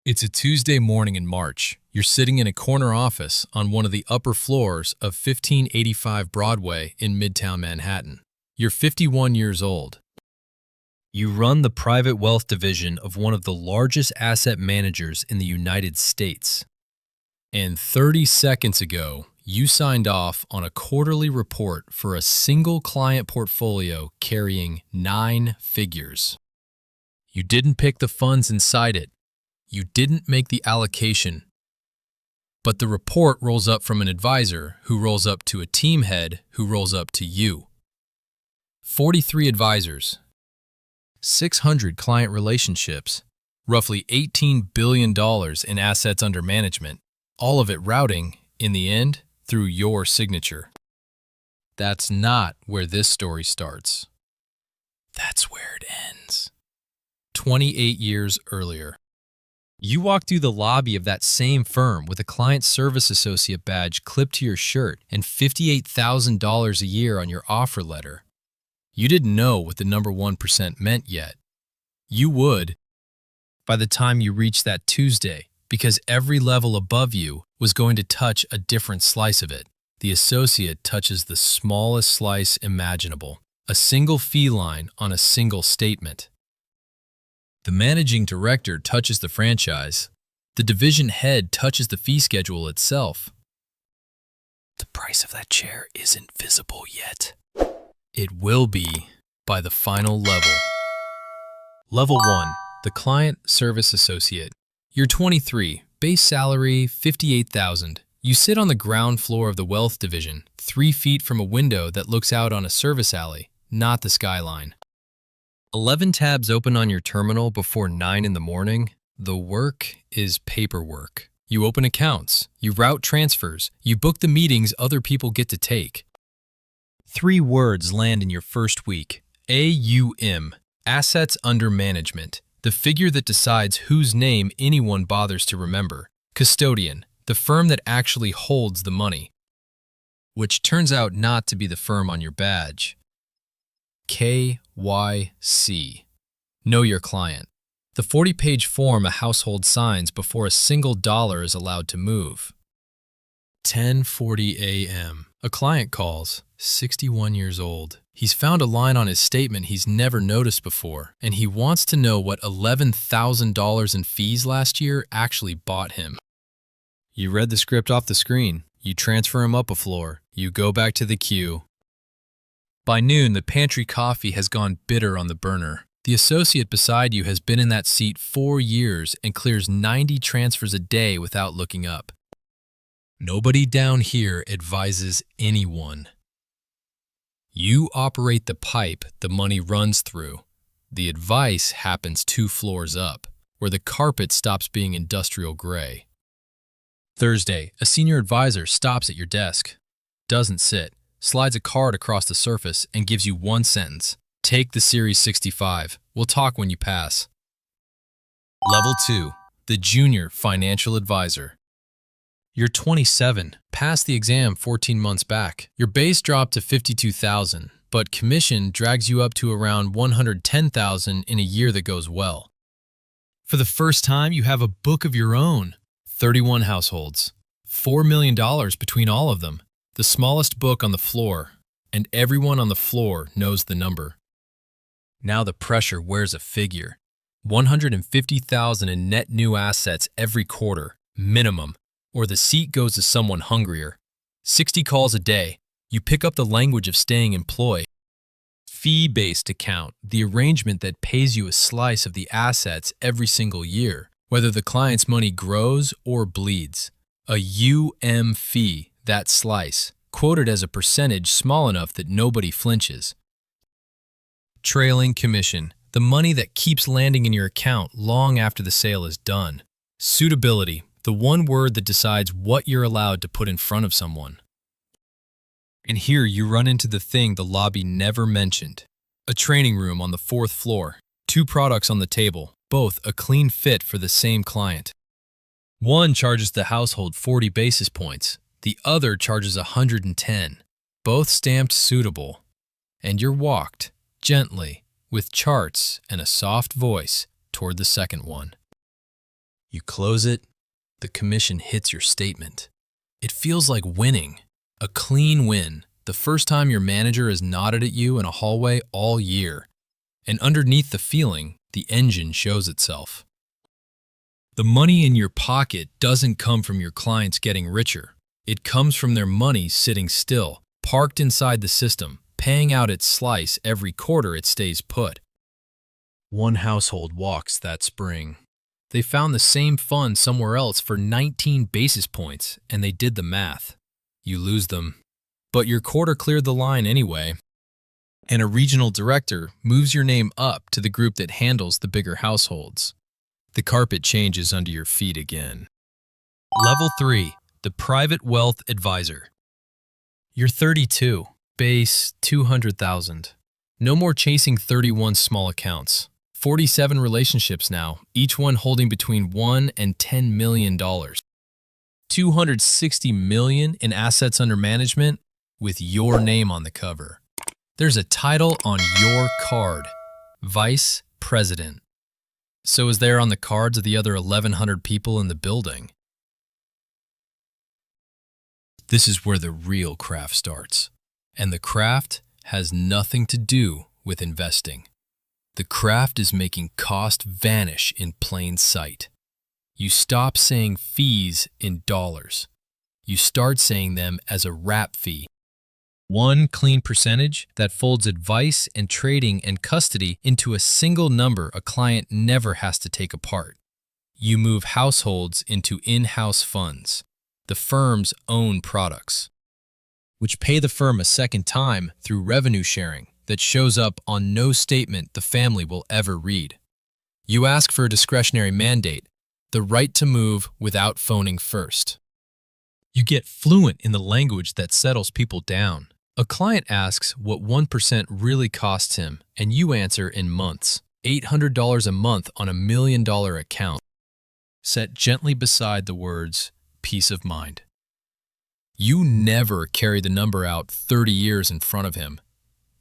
It's a Tuesday morning in March. You're sitting in a corner office on one of the upper floors of 1585 Broadway in Midtown Manhattan. You're 51 years old. You run the private wealth division of one of the largest asset managers in the United States. And 30 seconds ago, you signed off on a quarterly report for a single client portfolio carrying 9 figures. You didn't pick the funds inside it. You didn't make the allocation. But the report rolls up from an advisor who rolls up to a team head who rolls up to you. 43 advisors, 600 client relationships, roughly $18 billion in assets under management, all of it routing, in the end, through your signature. That's not where this story starts. That's where it ends. 28 years earlier. You walk through the lobby of that same firm with a client service associate badge clipped to your shirt and $58,000 a year on your offer letter. You didn't know what the number 1% meant yet. You would by the time you reached that Tuesday, because every level above you was going to touch a different slice of it. The associate touches the smallest slice imaginable, a single fee line on a single statement. The managing director touches the franchise. The division head touches the fee schedule itself. The price of that chair isn't visible yet. It will be by the final level. Level 1, the client service associate. You're 23, base salary $58,000. You sit on the ground floor of the wealth division, 3 feet from a window that looks out on a service alley, not the skyline. 11 tabs open on your terminal before 9 in the morning. The work is paperwork. You open accounts, you route transfers, you book the meetings other people get to take. 3 words land in your first week. AUM, Assets Under Management, the figure that decides whose name anyone bothers to remember. Custodian, the firm that actually holds the money, which turns out not to be the firm on your badge. KYC, Know Your Client, the 40-page form a household signs before a single dollar is allowed to move. 10:40 a.m. A client calls, 61 years old. He's found a line on his statement he's never noticed before, and he wants to know what $11,000 in fees last year actually bought him. You read the script off the screen. You transfer him up a floor. You go back to the queue. By noon, the pantry coffee has gone bitter on the burner. The associate beside you has been in that seat 4 years and clears 90 transfers a day without looking up. Nobody down here advises anyone. You operate the pipe the money runs through. The advice happens 2 floors up, where the carpet stops being industrial gray. Thursday, a senior advisor stops at your desk, doesn't sit, slides a card across the surface and gives you 1 sentence. Take the Series 65. We'll talk when you pass. Level 2, the junior financial advisor. You're 27, passed the exam 14 months back. Your base dropped to $52,000, but commission drags you up to around $110,000 in a year that goes well. For the first time, you have a book of your own. 31 households, $4 million between all of them. The smallest book on the floor, and everyone on the floor knows the number. Now the pressure wears a figure. $150,000 in net new assets every quarter, minimum, or the seat goes to someone hungrier. 60 calls a day. You pick up the language of staying employed. Fee-based account, the arrangement that pays you a slice of the assets every single year, whether the client's money grows or bleeds. A UM fee, that slice, quoted as a percentage small enough that nobody flinches. Trailing commission, the money that keeps landing in your account long after the sale is done. Suitability, the one word that decides what you're allowed to put in front of someone. And here you run into the thing the lobby never mentioned. A training room on the 4th floor, 2 products on the table, both a clean fit for the same client. One charges the household 40 basis points. The other charges 110, both stamped suitable, and you're walked, gently, with charts and a soft voice, toward the second one. You close it, the commission hits your statement. It feels like winning, a clean win, the first time your manager has nodded at you in a hallway all year. And underneath the feeling, the engine shows itself. The money in your pocket doesn't come from your clients getting richer. It comes from their money sitting still, parked inside the system, paying out its slice every quarter it stays put. One household walks that spring. They found the same fund somewhere else for 19 basis points, and they did the math. You lose them. But your quarter cleared the line anyway. And a regional director moves your name up to the group that handles the bigger households. The carpet changes under your feet again. Level 3, the Private Wealth Advisor. You're 32, base 200,000. No more chasing 31 small accounts. 47 relationships now, each one holding between $1 and $10 million. 260 million in assets under management with your name on the cover. There's a title on your card, Vice President. So is there on the cards of the other 1,100 people in the building. This is where the real craft starts. And the craft has nothing to do with investing. The craft is making cost vanish in plain sight. You stop saying fees in dollars. You start saying them as a wrap fee. One clean percentage that folds advice and trading and custody into a single number a client never has to take apart. You move households into in-house funds, the firm's own products, which pay the firm a second time through revenue sharing that shows up on no statement the family will ever read. You ask for a discretionary mandate, the right to move without phoning first. You get fluent in the language that settles people down. A client asks what 1% really costs him, and you answer in months. $800 a month on $1 million account. Set gently beside the words, peace of mind. You never carry the number out 30 years in front of him.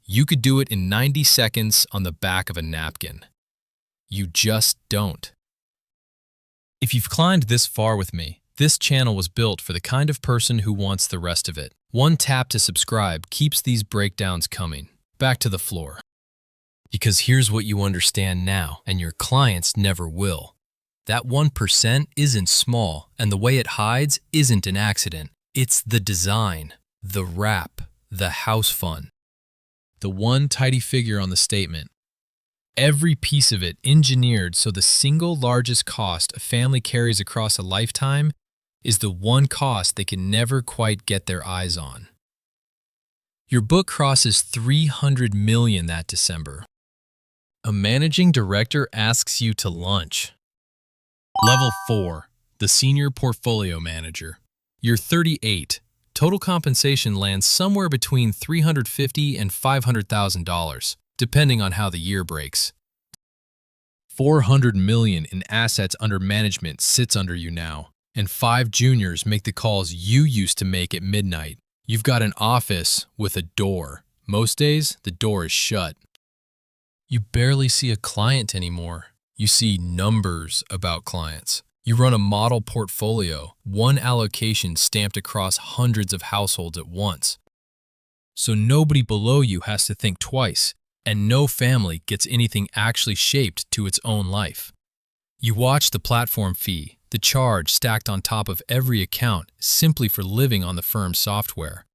You could do it in 90 seconds on the back of a napkin. You just don't. If you've climbed this far with me, this channel was built for the kind of person who wants the rest of it. One tap to subscribe keeps these breakdowns coming. Back to the floor. Because here's what you understand now, and your clients never will. That 1% isn't small, and the way it hides isn't an accident. It's the design, the wrap, the house fund. The one tidy figure on the statement. Every piece of it engineered so the single largest cost a family carries across a lifetime is the one cost they can never quite get their eyes on. Your book crosses 300 million that December. A managing director asks you to lunch. Level 4, the Senior Portfolio Manager. You're 38. Total compensation lands somewhere between $350,000 and $500,000, depending on how the year breaks. 400 million in assets under management sits under you now, and 5 juniors make the calls you used to make at midnight. You've got an office with a door. Most days, the door is shut. You barely see a client anymore. You see numbers about clients. You run a model portfolio, one allocation stamped across hundreds of households at once. So nobody below you has to think twice, and no family gets anything actually shaped to its own life. You watch the platform fee, the charge stacked on top of every account simply for living on the firm's software.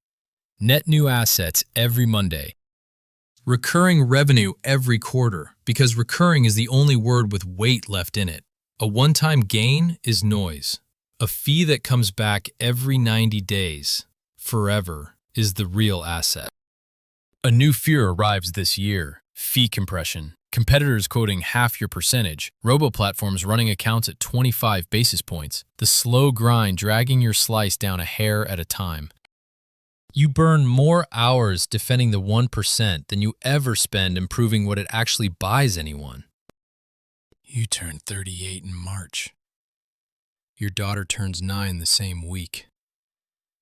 Net new assets every Monday. Recurring revenue every quarter, because recurring is the only word with weight left in it. A one-time gain is noise. A fee that comes back every 90 days, forever, is the real asset. A new fear arrives this year, fee compression. Competitors quoting half your percentage, robo-platforms running accounts at 25 basis points, the slow grind dragging your slice down a hair at a time. You burn more hours defending the 1% than you ever spend improving what it actually buys anyone. You turn 38 in March. Your daughter turns 9 the same week.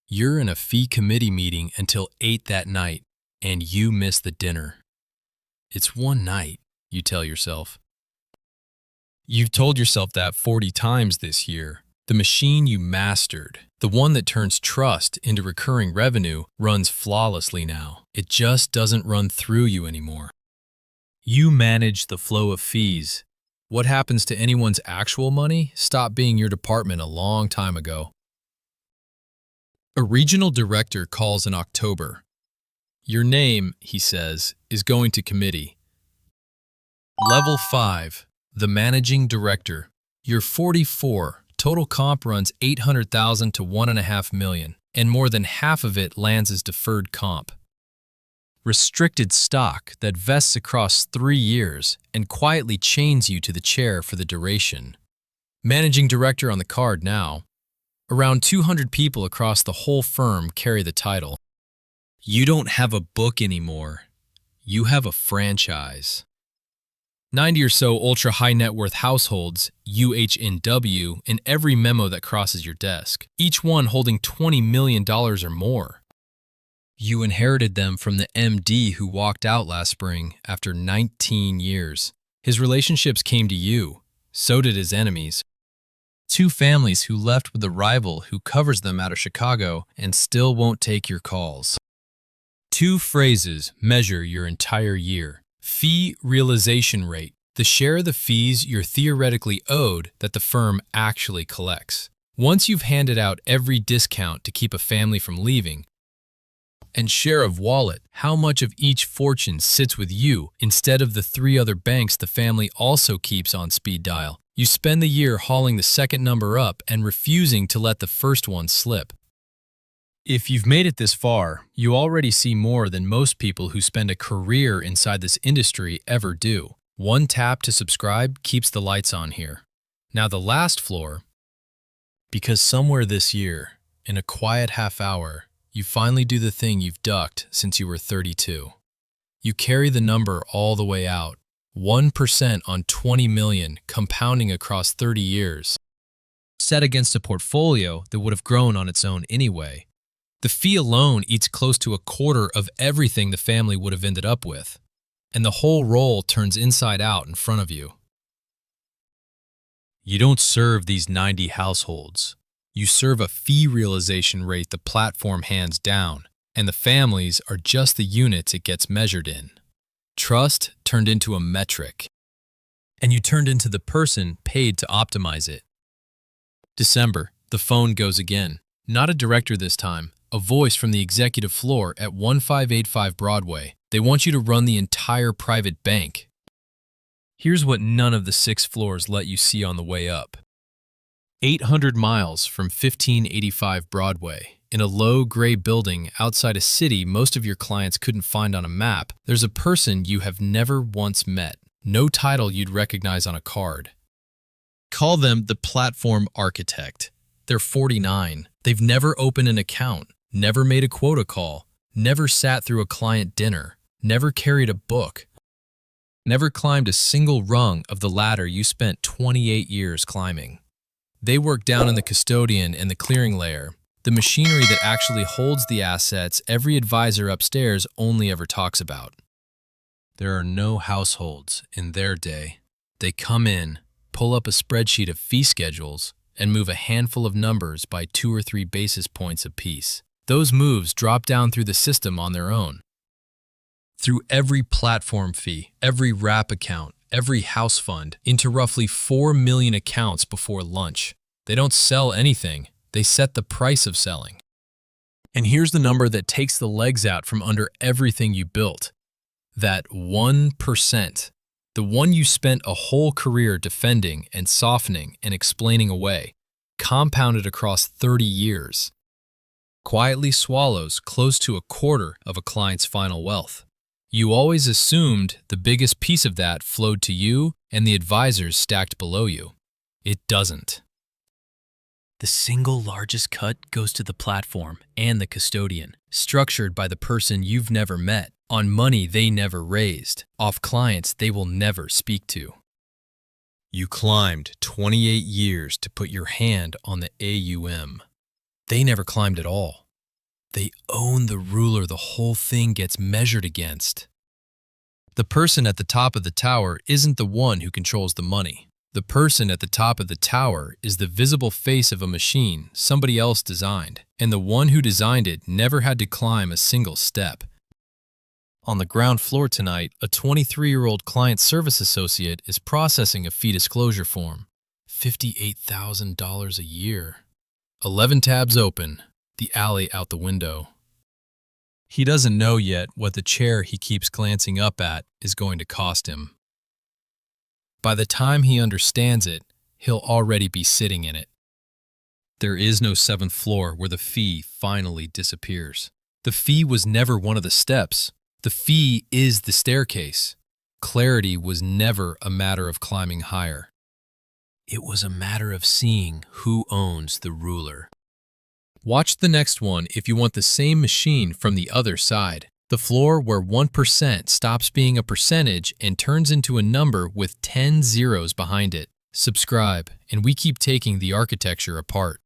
You're in a fee committee meeting until 8 that night, and you miss the dinner. It's one night, you tell yourself. You've told yourself that 40 times this year. The machine you mastered, the one that turns trust into recurring revenue, runs flawlessly now. It just doesn't run through you anymore. You manage the flow of fees. What happens to anyone's actual money stopped being your department a long time ago. A regional director calls in October. Your name, he says, is going to committee. Level 5, the managing director. You're 44. Total comp runs $800,000 to $1.5 million, and more than half of it lands as deferred comp. Restricted stock that vests across 3 years and quietly chains you to the chair for the duration. Managing director on the card now. Around 200 people across the whole firm carry the title. You don't have a book anymore. You have a franchise. 90 or so ultra-high net worth households, UHNW, in every memo that crosses your desk, each one holding $20 million or more. You inherited them from the MD who walked out last spring after 19 years. His relationships came to you. So did his enemies. 2 families who left with a rival who covers them out of Chicago and still won't take your calls. 2 phrases measure your entire year. Fee realization rate, the share of the fees you're theoretically owed that the firm actually collects. Once you've handed out every discount to keep a family from leaving. And share of wallet, how much of each fortune sits with you instead of the 3 other banks the family also keeps on speed dial. You spend the year hauling the second number up and refusing to let the first one slip. If you've made it this far, you already see more than most people who spend a career inside this industry ever do. 1 tap to subscribe keeps the lights on here. Now the last floor, because somewhere this year, in a quiet half hour, you finally do the thing you've ducked since you were 32. You carry the number all the way out, 1% on 20 million compounding across 30 years, set against a portfolio that would have grown on its own anyway. The fee alone eats close to a quarter of everything the family would have ended up with, and the whole roll turns inside out in front of you. You don't serve these 90 households. You serve a fee realization rate the platform hands down, and the families are just the units it gets measured in. Trust turned into a metric, and you turned into the person paid to optimize it. December, the phone goes again. Not a director this time. A voice from the executive floor at 1585 Broadway. They want you to run the entire private bank. Here's what none of the 6 floors let you see on the way up. 800 miles from 1585 Broadway, in a low gray building outside a city most of your clients couldn't find on a map, there's a person you have never once met. No title you'd recognize on a card. Call them the platform architect. They're 49. They've never opened an account. Never made a quota call, never sat through a client dinner, never carried a book, never climbed a single rung of the ladder you spent 28 years climbing. They work down in the custodian and the clearing layer, the machinery that actually holds the assets every advisor upstairs only ever talks about. There are no households in their day. They come in, pull up a spreadsheet of fee schedules, and move a handful of numbers by 2 or 3 basis points apiece. Those moves drop down through the system on their own. Through every platform fee, every wrap account, every house fund, into roughly 4 million accounts before lunch. They don't sell anything, they set the price of selling. And here's the number that takes the legs out from under everything you built. That 1%. The one you spent a whole career defending and softening and explaining away, compounded across 30 years. Quietly swallows close to a quarter of a client's final wealth. You always assumed the biggest piece of that flowed to you and the advisors stacked below you. It doesn't. The single largest cut goes to the platform and the custodian, structured by the person you've never met, on money they never raised, off clients they will never speak to. You climbed 28 years to put your hand on the AUM. They never climbed at all. They own the ruler the whole thing gets measured against. The person at the top of the tower isn't the one who controls the money. The person at the top of the tower is the visible face of a machine somebody else designed, and the one who designed it never had to climb a single step. On the ground floor tonight, a 23-year-old client service associate is processing a fee disclosure form. $58,000 a year. 11 tabs open, the alley out the window. He doesn't know yet what the chair he keeps glancing up at is going to cost him. By the time he understands it, he'll already be sitting in it. There is no 7th floor where the fee finally disappears. The fee was never one of the steps. The fee is the staircase. Clarity was never a matter of climbing higher. It was a matter of seeing who owns the ruler. Watch the next one if you want the same machine from the other side. The floor where 1% stops being a percentage and turns into a number with 10 zeros behind it. Subscribe, and we keep taking the architecture apart.